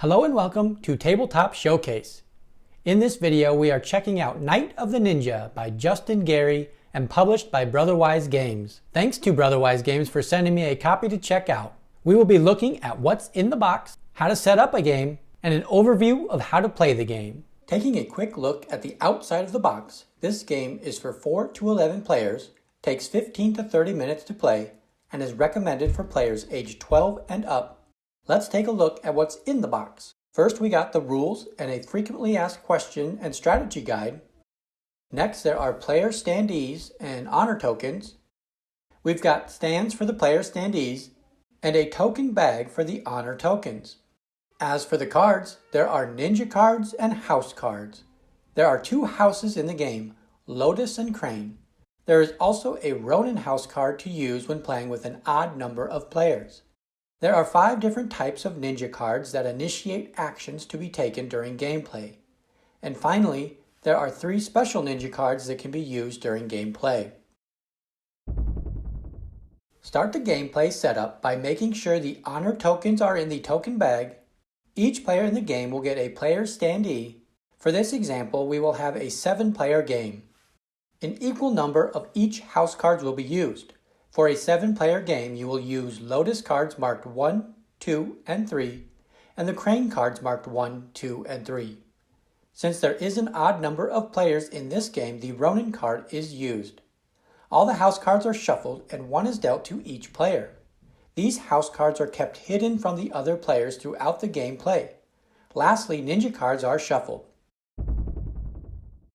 Hello and welcome to Tabletop Showcase. In this video we are checking out Night of the Ninja by Justin Gary and published by Brotherwise Games. Thanks to Brotherwise Games for sending me a copy to check out. We will be looking at what's in the box, how to set up a game, and an overview of how to play the game. Taking a quick look at the outside of the box, this game is for 4 to 11 players, takes 15 to 30 minutes to play, and is recommended for players aged 12 and up. Let's take a look at what's in the box. First, we got the rules and a frequently asked question and strategy guide. Next, there are player standees and honor tokens. We've got stands for the player standees and a token bag for the honor tokens. As for the cards, there are ninja cards and house cards. There are 2 houses in the game, Lotus and Crane. There is also a Ronin house card to use when playing with an odd number of players. There are 5 different types of ninja cards that initiate actions to be taken during gameplay. And finally, there are 3 special ninja cards that can be used during gameplay. Start the gameplay setup by making sure the honor tokens are in the token bag. Each player in the game will get a player standee. For this example, we will have a 7-player game. An equal number of each house cards will be used. For a 7-player game, you will use Lotus cards marked 1, 2, and 3, and the Crane cards marked 1, 2, and 3. Since there is an odd number of players in this game, the Ronin card is used. All the house cards are shuffled and 1 is dealt to each player. These house cards are kept hidden from the other players throughout the gameplay. Lastly, ninja cards are shuffled.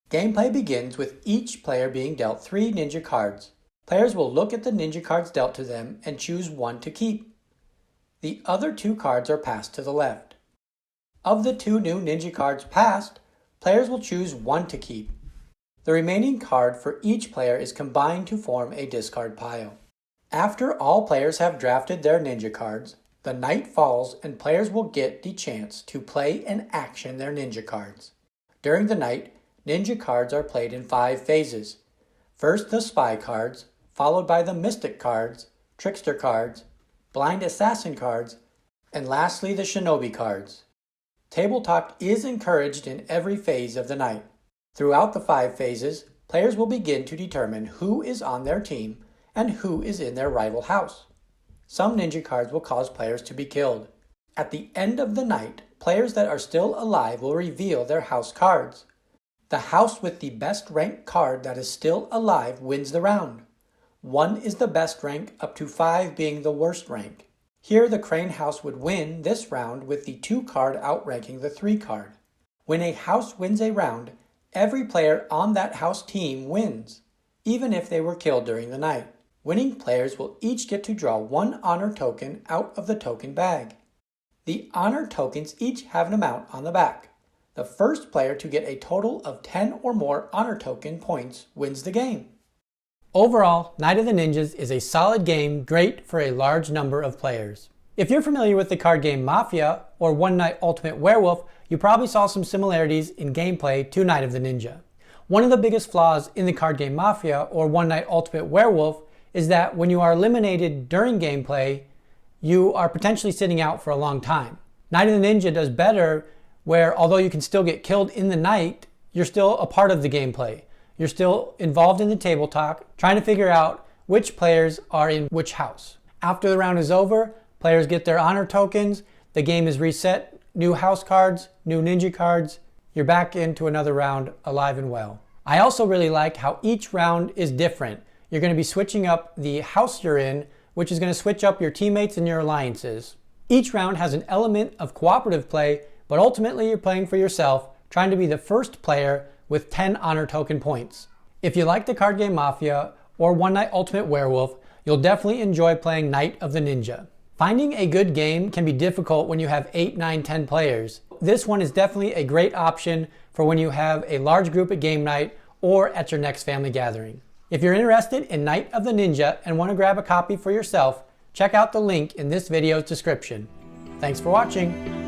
Gameplay begins with each player being dealt 3 ninja cards. Players will look at the ninja cards dealt to them and choose 1 to keep. The other 2 cards are passed to the left. Of the 2 new ninja cards passed, players will choose 1 to keep. The remaining card for each player is combined to form a discard pile. After all players have drafted their ninja cards, the night falls and players will get the chance to play and action their ninja cards. During the night, ninja cards are played in 5 phases. First, the spy cards, followed by the mystic cards, trickster cards, blind assassin cards, and lastly the shinobi cards. Table talk is encouraged in every phase of the night. Throughout the 5 phases, players will begin to determine who is on their team and who is in their rival house. Some ninja cards will cause players to be killed. At the end of the night, players that are still alive will reveal their house cards. The house with the best ranked card that is still alive wins the round. 1 is the best rank, up to 5 being the worst rank. Here the Crane house would win this round with the 2 card outranking the 3 card. When a house wins a round, every player on that house team wins, even if they were killed during the night. Winning players will each get to draw 1 honor token out of the token bag. The honor tokens each have an amount on the back. The first player to get a total of 10 or more honor token points wins the game. Overall, Night of the Ninjas is a solid game, great for a large number of players. If you're familiar with the card game Mafia or One Night Ultimate Werewolf, you probably saw some similarities in gameplay to Night of the Ninja. One of the biggest flaws in the card game Mafia or One Night Ultimate Werewolf is that when you are eliminated during gameplay, you are potentially sitting out for a long time. Night of the Ninja does better where, although you can still get killed in the night, you're still a part of the gameplay. You're still involved in the table talk, trying to figure out which players are in which house. After the round is over, players get their honor tokens, the game is reset, new house cards, new ninja cards, you're back into another round alive and well. I also really like how each round is different. You're going to be switching up the house you're in, which is going to switch up your teammates and your alliances. Each round has an element of cooperative play, but ultimately you're playing for yourself, trying to be the first player with 10 honor token points. If you like the card game Mafia or One Night Ultimate Werewolf, you'll definitely enjoy playing Night of the Ninja. Finding a good game can be difficult when you have 8, 9, 10 players. This one is definitely a great option for when you have a large group at game night or at your next family gathering. If you're interested in Night of the Ninja and want to grab a copy for yourself, check out the link in this video's description. Thanks for watching.